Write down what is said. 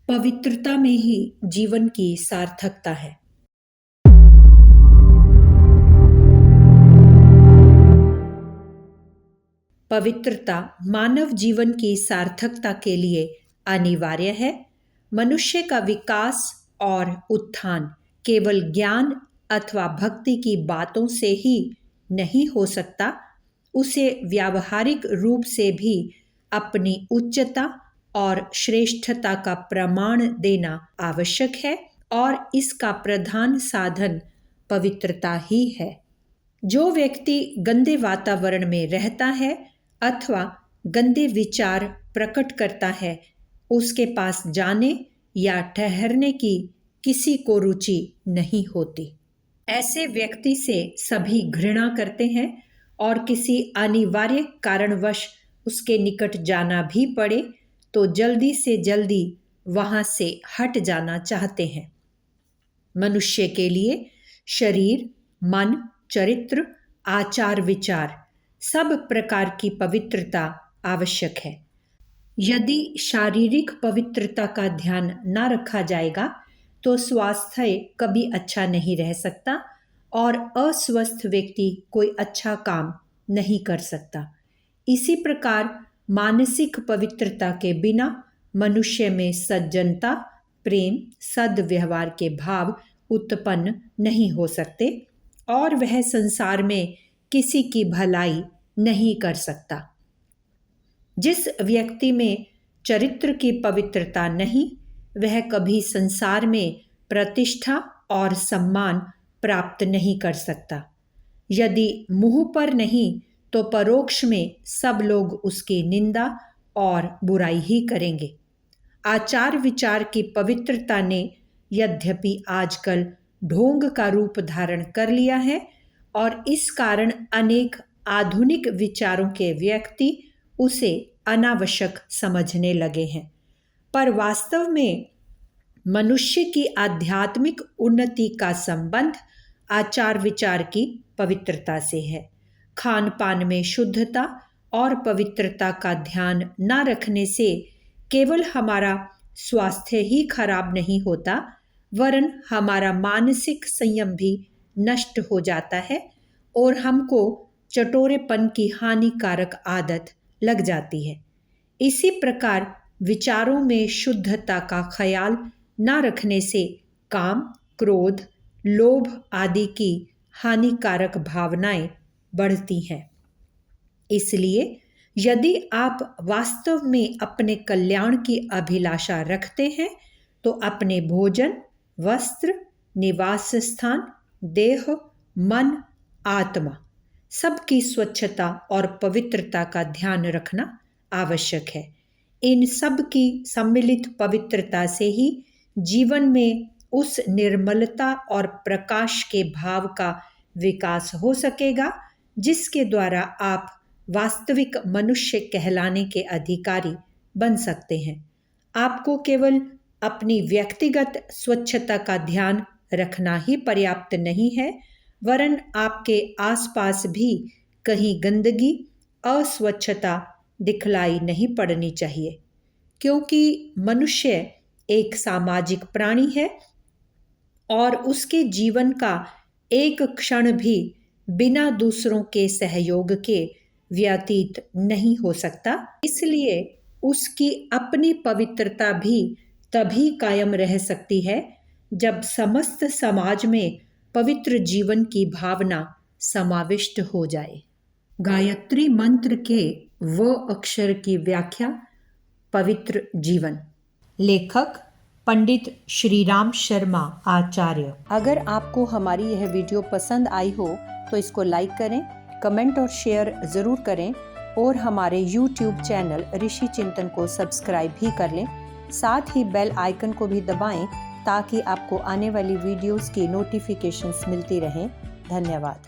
पवित्रता में ही जीवन की सार्थकता है। पवित्रता मानव जीवन की सार्थकता के लिए अनिवार्य है। मनुष्य का विकास और उत्थान केवल ज्ञान अथवा भक्ति की बातों से ही नहीं हो सकता, उसे व्यावहारिक रूप से भी अपनी उच्चता और श्रेष्ठता का प्रमाण देना आवश्यक है और इसका प्रधान साधन पवित्रता ही है। जो व्यक्ति गंदे वातावरण में रहता है अथवा गंदे विचार प्रकट करता है, उसके पास जाने या ठहरने की किसी को रुचि नहीं होती। ऐसे व्यक्ति से सभी घृणा करते हैं और किसी अनिवार्य कारणवश उसके निकट जाना भी पड़े तो जल्दी से जल्दी वहां से हट जाना चाहते हैं। मनुष्य के लिए शरीर, मन, चरित्र, आचार विचार सब प्रकार की पवित्रता आवश्यक है। यदि शारीरिक पवित्रता का ध्यान न रखा जाएगा तो स्वास्थ्य कभी अच्छा नहीं रह सकता और अस्वस्थ व्यक्ति कोई अच्छा काम नहीं कर सकता। इसी प्रकार मानसिक पवित्रता के बिना मनुष्य में सज्जनता, प्रेम, सद्व्यवहार के भाव उत्पन्न नहीं हो सकते और वह संसार में किसी की भलाई नहीं कर सकता। जिस व्यक्ति में चरित्र की पवित्रता नहीं, वह कभी संसार में प्रतिष्ठा और सम्मान प्राप्त नहीं कर सकता। यदि मुंह पर नहीं तो परोक्ष में सब लोग उसकी निंदा और बुराई ही करेंगे। आचार विचार की पवित्रता ने यद्यपि आजकल ढोंग का रूप धारण कर लिया है और इस कारण अनेक आधुनिक विचारों के व्यक्ति उसे अनावश्यक समझने लगे हैं, पर वास्तव में मनुष्य की आध्यात्मिक उन्नति का संबंध आचार विचार की पवित्रता से है। खान पान में शुद्धता और पवित्रता का ध्यान न रखने से केवल हमारा स्वास्थ्य ही खराब नहीं होता, वरन हमारा मानसिक संयम भी नष्ट हो जाता है और हमको चटोरेपन की हानिकारक आदत लग जाती है। इसी प्रकार विचारों में शुद्धता का ख्याल न रखने से काम, क्रोध, लोभ आदि की हानिकारक भावनाएं बढ़ती हैं। इसलिए यदि आप वास्तव में अपने कल्याण की अभिलाषा रखते हैं तो अपने भोजन, वस्त्र, निवास स्थान, देह, मन, आत्मा सबकी स्वच्छता और पवित्रता का ध्यान रखना आवश्यक है। इन सब की सम्मिलित पवित्रता से ही जीवन में उस निर्मलता और प्रकाश के भाव का विकास हो सकेगा जिसके द्वारा आप वास्तविक मनुष्य कहलाने के अधिकारी बन सकते हैं। आपको केवल अपनी व्यक्तिगत स्वच्छता का ध्यान रखना ही पर्याप्त नहीं है, वरन आपके आसपास भी कहीं गंदगी, अस्वच्छता दिखलाई नहीं पड़नी चाहिए, क्योंकि मनुष्य एक सामाजिक प्राणी है और उसके जीवन का एक क्षण भी बिना दूसरों के सहयोग के व्यतीत नहीं हो सकता। इसलिए उसकी अपनी पवित्रता भी तभी कायम रह सकती है जब समस्त समाज में पवित्र जीवन की भावना समाविष्ट हो जाए। गायत्री मंत्र के व अक्षर की व्याख्या, पवित्र जीवन। लेखक पंडित श्रीराम शर्मा आचार्य। अगर आपको हमारी यह वीडियो पसंद आई हो तो इसको लाइक करें, कमेंट और शेयर ज़रूर करें और हमारे YouTube चैनल ऋषि चिंतन को सब्सक्राइब भी कर लें। साथ ही बेल आइकन को भी दबाएं ताकि आपको आने वाली वीडियोस की नोटिफिकेशंस मिलती रहें। धन्यवाद।